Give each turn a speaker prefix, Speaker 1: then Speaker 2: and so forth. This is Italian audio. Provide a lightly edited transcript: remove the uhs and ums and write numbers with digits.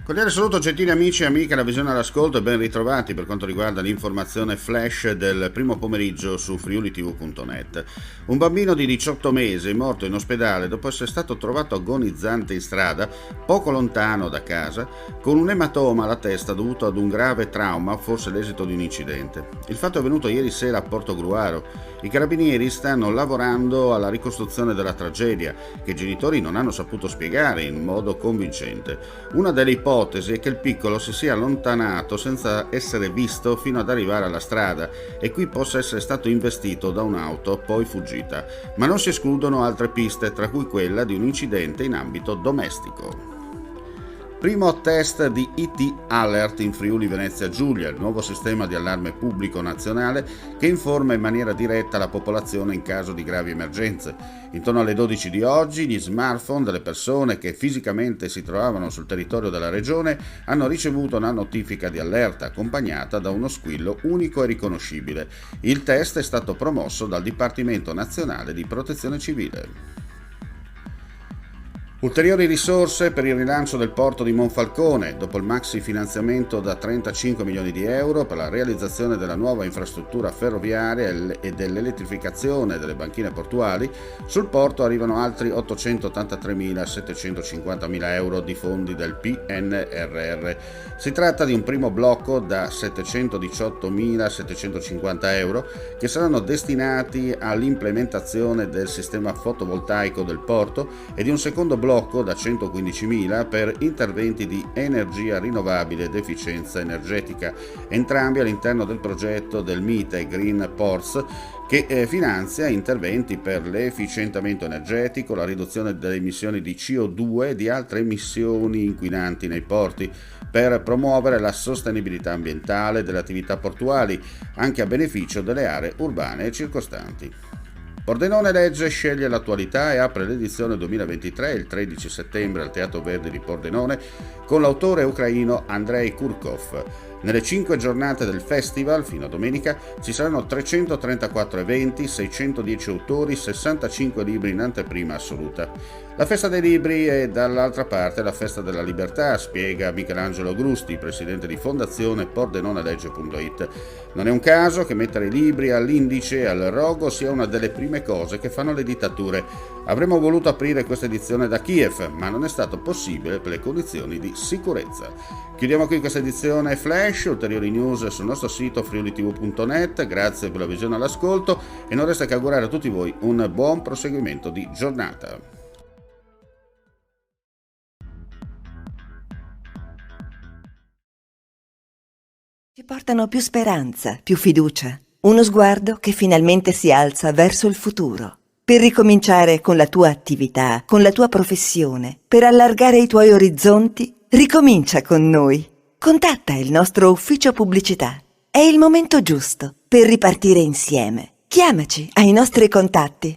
Speaker 1: Cordiale saluto gentili amici e amiche, la visione all'ascolto e ben ritrovati per quanto riguarda l'informazione flash del primo pomeriggio su friulitv.net. Un bambino di 18 mesi è morto in ospedale dopo essere stato trovato agonizzante in strada, poco lontano da casa, con un ematoma alla testa dovuto ad un grave trauma, forse l'esito di un incidente. Il fatto è avvenuto ieri sera a Portogruaro. I carabinieri stanno lavorando alla ricostruzione della tragedia, che i genitori non hanno saputo spiegare in modo convincente. Una delle ipotesi è che il piccolo si sia allontanato senza essere visto fino ad arrivare alla strada e qui possa essere stato investito da un'auto poi fuggita, ma non si escludono altre piste, tra cui quella di un incidente in ambito domestico. Primo test di IT Alert in Friuli Venezia Giulia, il nuovo sistema di allarme pubblico nazionale che informa in maniera diretta la popolazione in caso di gravi emergenze. Intorno alle 12 di oggi gli smartphone delle persone che fisicamente si trovavano sul territorio della regione hanno ricevuto una notifica di allerta accompagnata da uno squillo unico e riconoscibile. Il test è stato promosso dal Dipartimento Nazionale di Protezione Civile. Ulteriori risorse per il rilancio del porto di Monfalcone, dopo il maxi finanziamento da 35 milioni di euro per la realizzazione della nuova infrastruttura ferroviaria e dell'elettrificazione delle banchine portuali, sul porto arrivano altri 883.750.000 euro di fondi del PNRR. Si tratta di un primo blocco da 718.750 euro che saranno destinati all'implementazione del sistema fotovoltaico del porto e di un secondo blocco da 115.000 per interventi di energia rinnovabile ed efficienza energetica, entrambi all'interno del progetto del MITE Green Ports che finanzia interventi per l'efficientamento energetico, la riduzione delle emissioni di CO2 e di altre emissioni inquinanti nei porti, per promuovere la sostenibilità ambientale delle attività portuali, anche a beneficio delle aree urbane e circostanti. Pordenone Legge sceglie l'attualità e apre l'edizione 2023 il 13 settembre al Teatro Verdi di Pordenone con l'autore ucraino Andrei Kurkov. Nelle 5 giornate del festival, fino a domenica, ci saranno 334 eventi, 610 autori, 65 libri in anteprima assoluta. La festa dei libri è dall'altra parte la festa della libertà, spiega Michelangelo Grusti, presidente di Fondazione PordenoneLegge.it. Non è un caso che mettere i libri all'indice e al rogo sia una delle prime cose che fanno le dittature. Avremmo voluto aprire questa edizione da Kiev, ma non è stato possibile per le condizioni di sicurezza. Chiudiamo qui questa edizione flash, ulteriori news sul nostro sito friulitv.net, grazie per la visione e all'ascolto e non resta che augurare a tutti voi un buon proseguimento di giornata.
Speaker 2: Ci portano più speranza, più fiducia, uno sguardo che finalmente si alza verso il futuro. Per ricominciare con la tua attività, con la tua professione, per allargare i tuoi orizzonti, ricomincia con noi. Contatta il nostro ufficio pubblicità. È il momento giusto per ripartire insieme. Chiamaci ai nostri contatti